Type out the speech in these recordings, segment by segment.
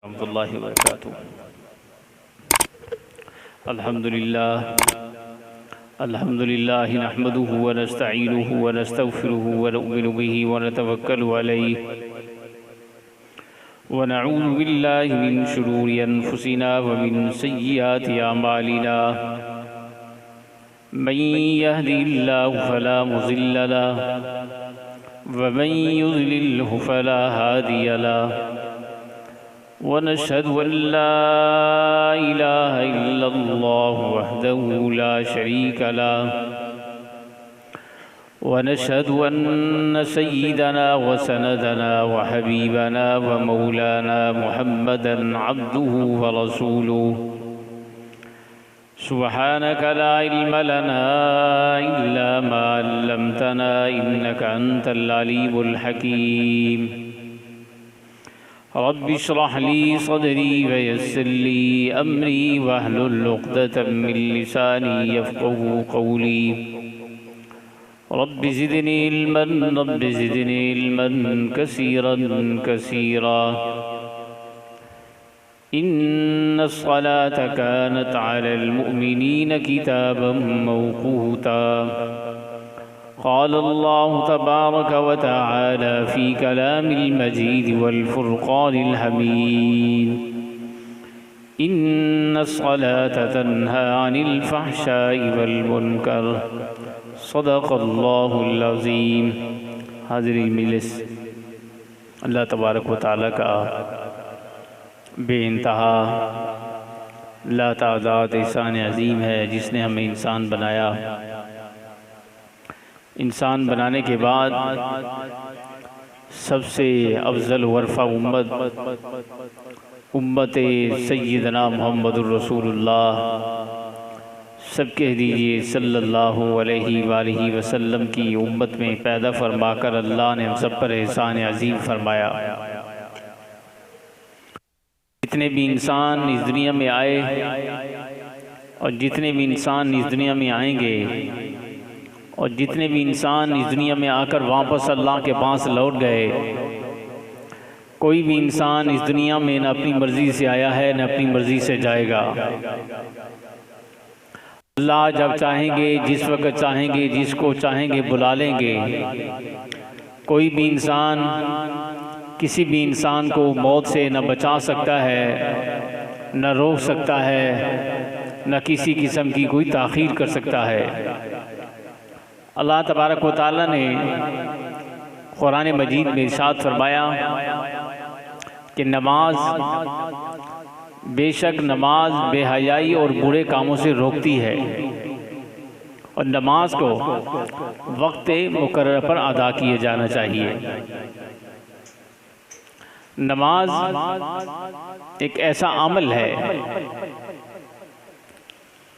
ورحمۃ اللہ وبرکاتہ۔ الحمد للہ نحمده ونستعینه ونستغفره ونؤمن به ونتوکل علیہ ونعوذ باللہ من شرور انفسنا ومن سیئات اعمالنا من يهده الله فلا مضل له ومن يضلله فلا هادي له ونشهد أن لا إله إلا الله وحده لا شريك له ونشهد أن سيدنا وسندنا وحبيبنا ومولانا محمدا عبده ورسوله سبحانك لا علم لنا إلا ما علمتنا إنك أنت العليم الحكيم رب اشرح لي صدري ويسر لي أمري واحلل عقدة من لساني يفقهوا قولي رب زدني علما كثيرا كثيرا إن الصلاة كانت على المؤمنين كتابا موقوتا قال الله تبارك وتعالى في كلام المجيد والفرقان الحميد إن الصلاة تنهى عن الفحشاء والمنكر صدق الله العظيم۔ حاضرین مجلس، اللہ تبارک و تعالیٰ کا بے انتہا لا تعداد احسان عظیم ہے جس نے ہمیں انسان بنایا۔ انسان بنانے کے بعد سب سے افضل ورفع امت سیدنا محمد الرسول اللہ، سب کہہ دیجئے صلی اللہ علیہ وآلہ وسلم کی امت میں پیدا فرما کر اللہ نے ہم سب پر احسان عظیم فرمایا۔ جتنے بھی انسان اس دنیا میں آئے اور جتنے بھی انسان اس دنیا میں آئیں گے اور جتنے بھی انسان اس دنیا میں آ کر واپس اللہ کے پاس لوٹ گئے، کوئی بھی انسان اس دنیا میں نہ اپنی مرضی سے آیا ہے نہ اپنی مرضی سے جائے گا۔ اللہ جب چاہیں گے، جس وقت چاہیں گے، جس کو چاہیں گے بلا لیں گے۔ کوئی بھی انسان کسی بھی انسان کو موت سے نہ بچا سکتا ہے، نہ روک سکتا ہے، نہ کسی قسم کی کوئی تاخیر کر سکتا ہے۔ اللہ تبارک و تعالیٰ نے قرآن مجید میں ارشاد فرمایا کہ نماز، بے شک نماز بے حیائی اور برے کاموں سے روکتی ہے، اور نماز کو وقت مقررہ پر ادا کیے جانا چاہیے۔ نماز ایک ایسا عمل ہے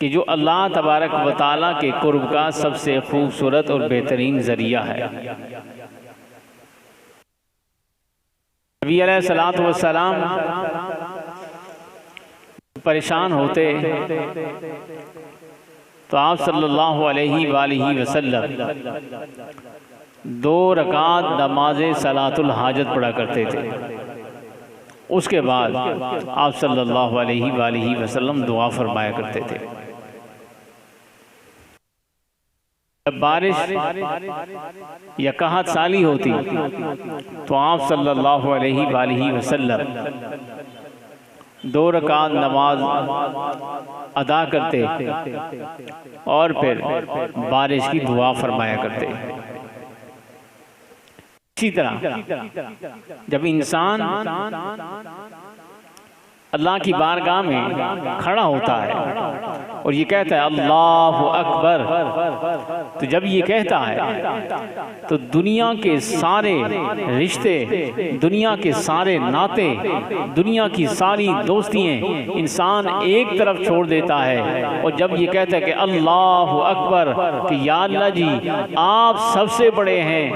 کہ جو اللہ تبارک و تعالیٰ کے قرب کا سب سے خوبصورت اور بہترین ذریعہ ہے۔ نبی علیہ السلام پریشان ہوتے تو آپ صلی اللہ علیہ وآلہ وسلم 2 رکعت نماز صلاۃ الحاجت پڑھا کرتے تھے۔ اس کے بعد آپ صلی اللہ علیہ وآلہ وسلم دعا فرمایا کرتے تھے۔ جب بارش یا قحط سالی ہوتی تو آپ صلی اللہ علیہ وآلہ وسلم 2 رکعت نماز ادا کرتے اور پھر بارش کی دعا فرمایا کرتے۔ اسی طرح جب انسان اللہ کی بارگاہ میں کھڑا ہوتا ہے اور یہ کہتا ہے اللہ اکبر، تو جب یہ کہتا ہے تو دنیا کے سارے رشتے، دنیا کے سارے ناطے، دنیا کی ساری دوستیاں انسان ایک طرف چھوڑ دیتا ہے، اور جب یہ کہتا ہے کہ اللہ اکبر، کہ یا اللہ جی آپ سب سے بڑے ہیں،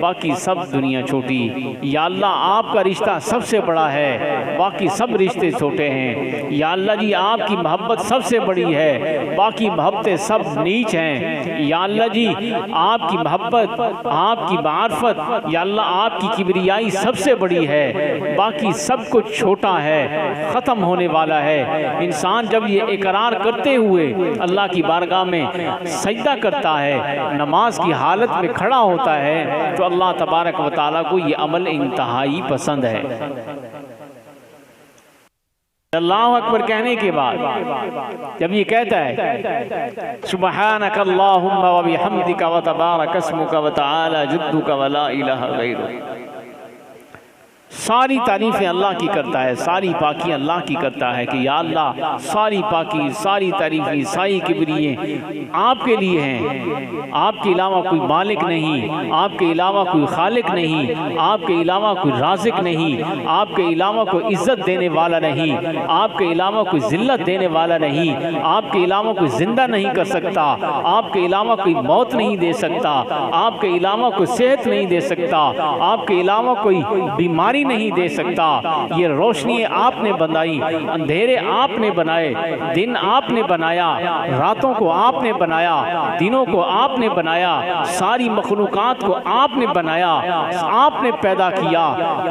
باقی سب دنیا چھوٹی، یا اللہ آپ کا رشتہ سب سے بڑا ہے، باقی سب رشتے چھوٹے ہیں، یا اللہ جی آپ کی محبت سب سے بڑی بڑی ہے، باقی محبتیں سب نیچ ہیں۔ یا اللہ جی آپ کی محبت، آپ کی معرفت، یا اللہ آپ کی کبریائی سب سے بڑی ہے، باقی سب کچھ چھوٹا ہے، ختم ہونے والا ہے۔ انسان جب یہ اقرار کرتے ہوئے اللہ کی بارگاہ میں سجدہ کرتا ہے، نماز کی حالت میں کھڑا ہوتا ہے، تو اللہ تبارک و تعالیٰ کو یہ عمل انتہائی پسند ہے۔ اللہ اکبر کہنے کے بعد جب یہ کہتا ہے سبحانک اللہم و بحمدک و تبارک اسمک و تعالی جدک و لا الہ غیرک، ساری تعریفیں اللہ کی کرتا ہے، ساری پاکی اللہ کی کرتا ہے کہ یا اللہ ساری پاکی، ساری تعریفیں، ساری کبرییں آپ کے لیے ہیں، آپ کے علاوہ کوئی مالک نہیں، آپ کے علاوہ کوئی خالق نہیں، آپ کے علاوہ کوئی رازق نہیں، آپ کے علاوہ کوئی عزت دینے والا نہیں، آپ کے علاوہ کوئی ذلت دینے والا نہیں، آپ کے علاوہ کوئی زندہ نہیں کر سکتا، آپ کے علاوہ کوئی موت نہیں دے سکتا، آپ کے علاوہ کوئی صحت نہیں دے سکتا، آپ کے علاوہ کوئی بیماری نہیں دے سکتا۔ یہ روشنی آپ نے بنائی، اندھیرے آپ نے بنائے، دن آپ نے بنایا، راتوں کو آپ نے بنایا، دنوں کو آپ نے بنایا، ساری مخلوقات کو آپ نے بنایا، آپ نے پیدا کیا۔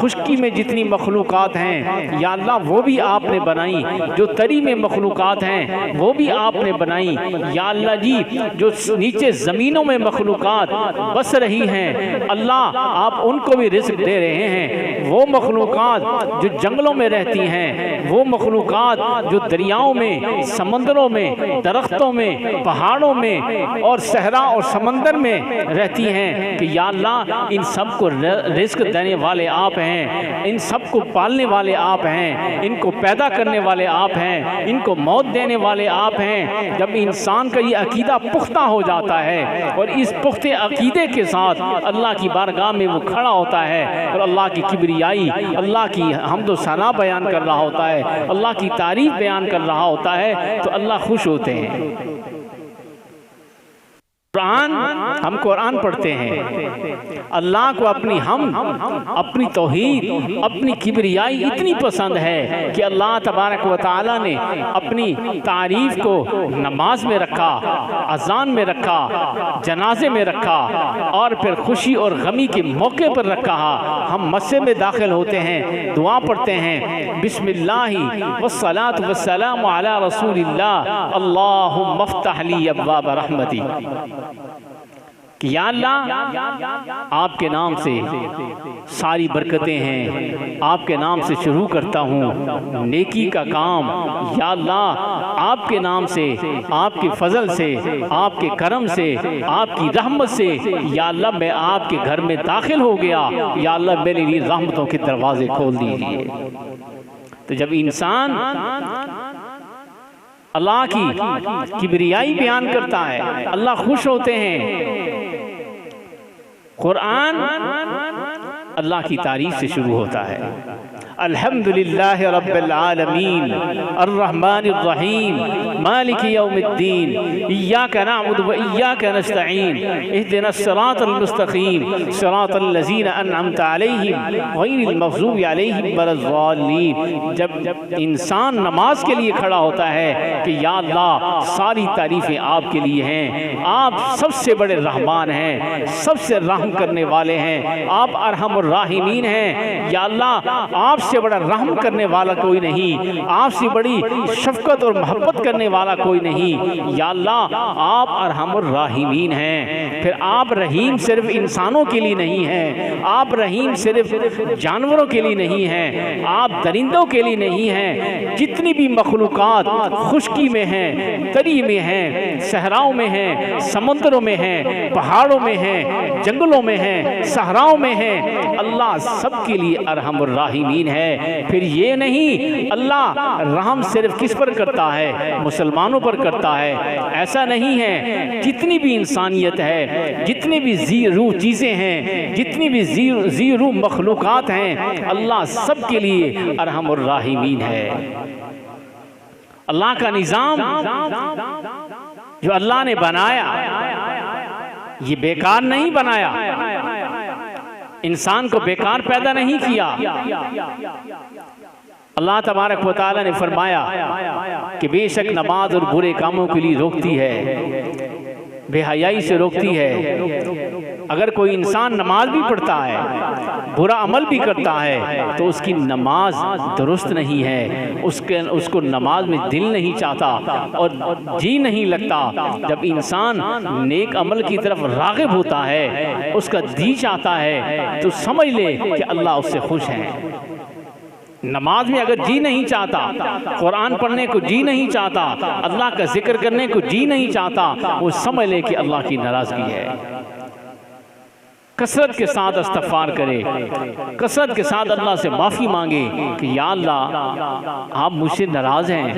خشکی میں جتنی مخلوقات ہیں یا اللہ وہ بھی آپ نے بنائی، جو تری میں مخلوقات ہیں وہ بھی آپ نے بنائی۔ یا اللہ جی جو نیچے زمینوں میں مخلوقات بس رہی ہیں اللہ آپ ان کو بھی رزق دے رہے ہیں۔ وہ مخلوقات جو جنگلوں میں رہتی ہیں، وہ مخلوقات جو دریاؤں میں، سمندروں میں، درختوں میں، پہاڑوں میں اور صحرا اور سمندر میں رہتی ہیں کہ یا اللہ ان سب کو رزق دینے والے آپ ہیں، ان سب کو پالنے والے آپ ہیں، ان کو پیدا کرنے والے آپ ہیں، ان کو موت دینے والے آپ ہیں۔ جب انسان کا یہ عقیدہ پختہ ہو جاتا ہے اور اس پختہ عقیدے کے ساتھ اللہ کی بارگاہ میں وہ کھڑا ہوتا ہے اور اللہ کی کبریائی، اللہ کی حمد و ثنا بیان کر رہا ہوتا ہے، اللہ کی تعریف بیان کر رہا ہوتا ہے، تو اللہ خوش ہوتے ہیں۔ ہم قرآن پڑھتے ہیں، اللہ کو اپنی اپنی توحید، اپنی کبریائی اتنی پسند ہے کہ اللہ تبارک و تعالیٰ نے اپنی تعریف کو نماز میں رکھا، اذان میں رکھا، جنازے میں رکھا، اور پھر خوشی اور غمی کے موقع پر رکھا۔ ہم مسجد میں داخل ہوتے ہیں، دعا پڑھتے ہیں، بسم اللہ والصلاة والسلام علی رسول اللہ، اللہم افتح لی ابواب رحمتی، کہ یا اللہ آپ کے نام سے ساری برکتیں ہیں، آپ کے نام سے شروع کرتا ہوں نیکی کا کام، یا اللہ آپ کے نام سے، آپ کے فضل سے، آپ کے کرم سے، آپ کی رحمت سے یا اللہ میں آپ کے گھر میں داخل ہو گیا، یا اللہ میرے لیے رحمتوں کے دروازے کھول دیجیے۔ تو جب انسان اللہ کی کبریائی بیان کرتا ہے اللہ خوش ہوتے ہیں۔ قرآن اللہ کی تعریف سے شروع ہوتا ہے، الحمدللہ رب العالمین الرحمن الرحیم مالک یوم الدین ایاک نعبد و ایاک نستعین اہدنا الصراط المستقیم صراط الذین انعمت علیہم غیر المغضوب علیہم ولا الضالین۔ جب انسان نماز کے لیے کھڑا ہوتا ہے کہ یا اللہ ساری تعریفیں آپ کے لیے ہیں، آپ سب سے بڑے رحمان ہیں، سب سے رحم کرنے والے ہیں، آپ ارحم الراحمین ہیں، یا اللہ آپ سے بڑا رحم کرنے والا کوئی نہیں، آپ سے بڑی شفقت اور محبت کرنے والا کوئی نہیں، یا اللہ آپ ارحم الراحمین ہیں۔ پھر آپ رحیم صرف انسانوں کے لیے نہیں ہیں، آپ رحیم صرف جانوروں کے لیے نہیں ہیں، آپ درندوں کے لیے نہیں ہیں، جتنی بھی مخلوقات خشکی میں ہیں، تری میں ہیں، صحراؤں میں ہیں، سمندروں میں ہیں، پہاڑوں میں ہیں، جنگلوں میں ہیں، صحراؤں میں ہیں، اللہ سب کے لیے ارحم الراحمین ہے۔ پھر یہ نہیں اللہ رحم صرف کس پر کرتا ہے؟ مسلمانوں پر کرتا ہے، ایسا نہیں ہے، جتنی بھی انسانیت ہے، جتنی بھی ذی روح چیزیں ہیں، جتنی بھی ذی روح مخلوقات ہیں، اللہ سب کے لیے ارحم الراحمین ہے۔ اللہ کا نظام جو اللہ نے بنایا یہ بیکار نہیں بنایا، انسان کو بیکار پیدا نہیں کیا، اللہ تبارک و تعالی نے فرمایا کہ بے شک نماز اور برے کاموں کے لیے روکتی ہے، بے حیائی سے روکتی ہے۔ اگر کوئی انسان نماز بھی پڑھتا ہے، برا عمل بھی کرتا ہے، تو اس کی نماز درست نہیں ہے، اس کو نماز میں دل نہیں چاہتا اور جی نہیں لگتا۔ جب انسان نیک عمل کی طرف راغب ہوتا ہے، اس کا جی چاہتا ہے، تو سمجھ لے کہ اللہ اس سے خوش ہے۔ نماز میں اگر جی نہیں چاہتا، قرآن پڑھنے کو جی نہیں چاہتا، اللہ کا ذکر کرنے کو جی نہیں چاہتا، وہ سمجھ لے کہ اللہ کی ناراضگی ہے۔ کثرت کے ساتھ استغفار کرے، کثرت کے ساتھ اللہ سے معافی مانگے کہ یا اللہ آپ مجھ سے ناراض ہیں،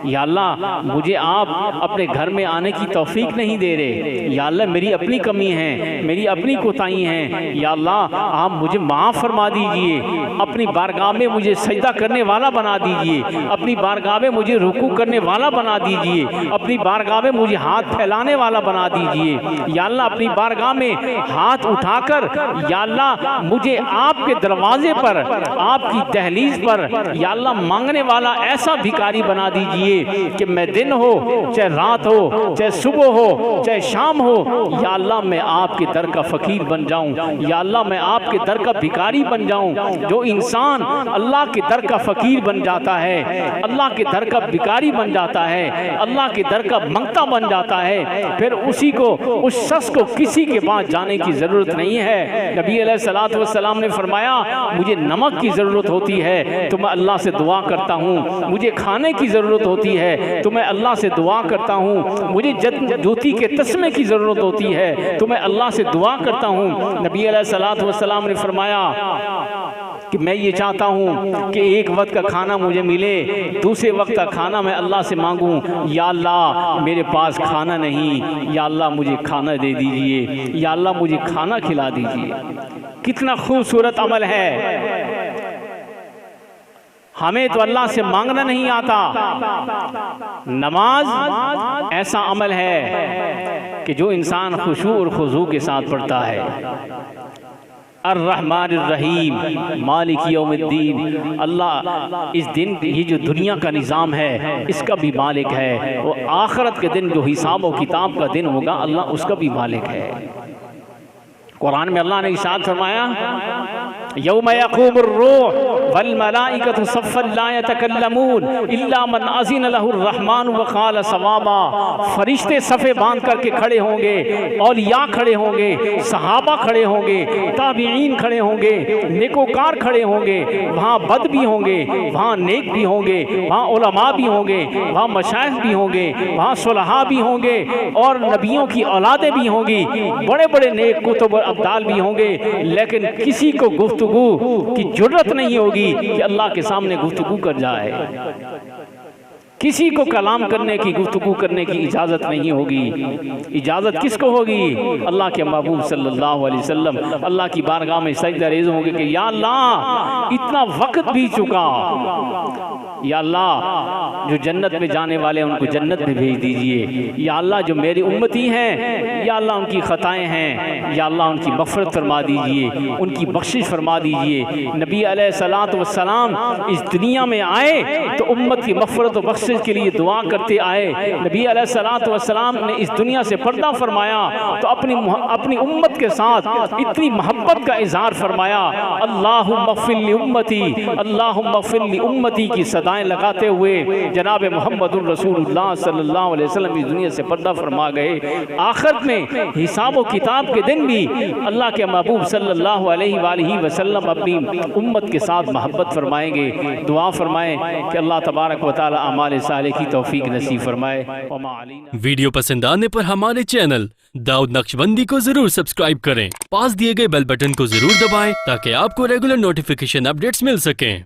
یا اللہ مجھے آپ اپنے گھر میں آنے کی توفیق نہیں دے رہے، یا اللہ میری اپنی کمی ہیں، میری اپنی کوتاہی ہیں، یا اللہ آپ مجھے معاف فرما دیجئے، اپنی بارگاہ میں مجھے سجدہ کرنے والا بنا دیجئے، اپنی بارگاہ میں مجھے رکوع کرنے والا بنا دیجئے، اپنی بارگاہ میں مجھے ہاتھ پھیلانے والا بنا دیجئے، یا اللہ اپنی بارگاہ میں ہاتھ اٹھا کر یا اللہ مجھے آپ کے دروازے پر، آپ کی دہلیز پر یا اللہ مانگنے والا ایسا بھکاری بنا دیجئے کہ میں دن ہو چاہے رات ہو، چاہے صبح ہو چاہے شام ہو، یا اللہ میں آپ کے در کا فقیر بن جاؤں، یا اللہ میں آپ کے در کا بھکاری بن جاؤں۔ جو انسان اللہ کے در کا فقیر بن جاتا ہے، اللہ کے در کا بھکاری بن جاتا ہے، اللہ کے در کا منگتا بن جاتا ہے، پھر اسی کو، اس شخص کو کسی کے پاس جانے کی ضرورت نہیں ہے۔ نبی علیہ السلام نے فرمایا مجھے نمک کی ضرورت ہوتی ہے تو میں اللہ سے دعا کرتا ہوں، مجھے کھانے کی ضرورت ہوتی ہے تو میں اللہ سے دعا کرتا ہوں، مجھے جوتی کے تسمے کی ضرورت ہوتی ہے تو میں اللہ سے دعا کرتا ہوں۔ نبی علیہ السلام نے فرمایا کہ میں یہ چاہتا ہوں کہ ایک وقت کا کھانا مجھے ملے، دوسرے وقت کا کھانا میں اللہ سے مانگوں، یا اللہ میرے پاس کھانا نہیں، یا اللہ مجھے کھانا دے دیجئے، یا اللہ مجھے کھانا کھلا دیجئے۔ کتنا خوبصورت عمل ہے۔ ہمیں تو اللہ سے مانگنا نہیں آتا۔ نماز ایسا عمل ہے کہ جو انسان خشوع اور خضوع کے ساتھ پڑھتا ہے۔ الرحمن الرحیم مالک یوم الدین، اللہ اس دن، یہ جو دنیا کا نظام ہے اس کا بھی مالک ہے، وہ آخرت کے دن جو حساب و کتاب کا دن ہوگا اللہ اس کا بھی مالک ہے۔ قرآن میں اللہ نے ارشاد فرمایا یوم یقوم الروح والملائکۃ صفا لا یتکلمون الا من اذن له الرحمن وقال صوابا۔ فرشتے صفے باندھ کر کے کھڑے ہوں گے، اولیاء کھڑے ہوں گے، صحابہ کھڑے ہوں گے، تابعین کھڑے ہوں گے، نیکوکار کھڑے ہوں گے، وہاں بد بھی ہوں گے، وہاں نیک بھی ہوں گے، وہاں علماء بھی ہوں گے، وہاں مشائخ بھی ہوں گے، وہاں صلحاء بھی ہوں گے، اور نبیوں کی اولادیں بھی ہوں گی، بڑے بڑے نیک کتب اور ابدال بھی ہوں گے، لیکن کسی کو گفتگو کی جرت نہیں ہوگی کہ اللہ کے سامنے گفتگو کر جائے۔ کسی کو کلام کرنے کی، گفتگو کرنے کی اجازت نہیں ہوگی۔ اجازت کس کو ہوگی؟ اللہ کے محبوب صلی اللہ علیہ وسلم اللہ کی بارگاہ میں سجدہ ریز ہوں گے کہ یا اللہ اتنا وقت بھی چکا، یا اللہ جو جنت میں جانے والے ہیں ان کو جنت میں بھیج دیجئے، یا اللہ جو میری امتی ہیں یا اللہ ان کی خطائیں ہیں یا اللہ ان کی مغفرت فرما دیجئے، ان کی بخشش فرما دیجئے۔ نبی علیہ السلام اس دنیا میں آئے تو امت کی مغفرت و بخشش کے لیے دعا کرتے آئے۔ نبی علیہ السلام نے اس دنیا سے پردہ فرمایا تو اپنی امت کے ساتھ اتنی محبت کا اظہار فرمایا، اللہم اغفر لامتی، اللہم اغفر لامتی کی صدائیں لگاتے ہوئے جناب محمد الرسول اللہ صلی اللہ علیہ وسلم اس دنیا سے پردہ فرما گئے۔ آخرت میں حساب و کتاب کے دن بھی اللہ کے محبوب صلی اللہ علیہ وآلہ وسلم اپنی امت کے ساتھ محبت فرمائیں گے۔ دعا فرمائیں کہ اللہ تبارک و تعالی اعمال صالح کی توفیق نصیب فرمائے۔ ویڈیو پسند آنے پر ہمارے چینل داؤد نقشبندی کو ضرور سبسکرائب کریں، پاس دیے گئے بیل بٹن کو ضرور دبائیں تاکہ آپ کو ریگولر نوٹیفیکیشن اپڈیٹس مل سکیں۔